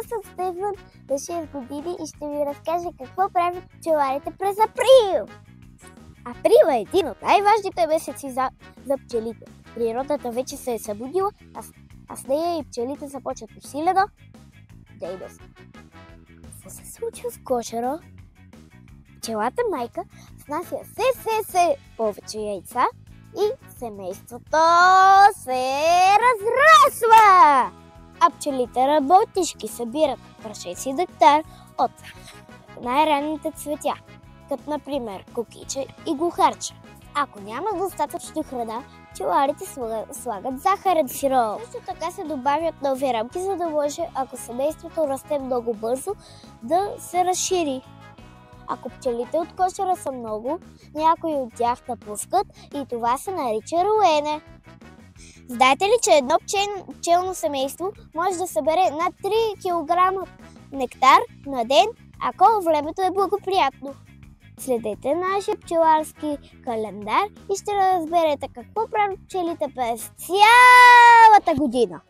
Аз съм Стефан, на 6 години и ще ви разкажа какво правят пчеларите през април. Април е един от най-важните месеци за пчелите. Природата вече се е събудила, а с нея и пчелите започват усилена дейност. Какво се случва с кошера? Пчелата майка снася се повече яйца и семейството се разрасва. А пчелите работнички събират прашец и нектар от най-ранните цветя, като например кукиче и глухарче. Ако няма достатъчно храна, пчеларите слагат захарен сироп. Също така се добавят нови рамки, за да може, ако семейството расте много бързо, да се разшири. Ако пчелите от кошера са много, някои от тях напускат и това се нарича роене. Знаете ли, че едно пчелно семейство може да събере над 3 кг нектар на ден, ако времето е благоприятно? Следете нашия пчеларски календар и ще разберете какво правят пчелите през цялата година.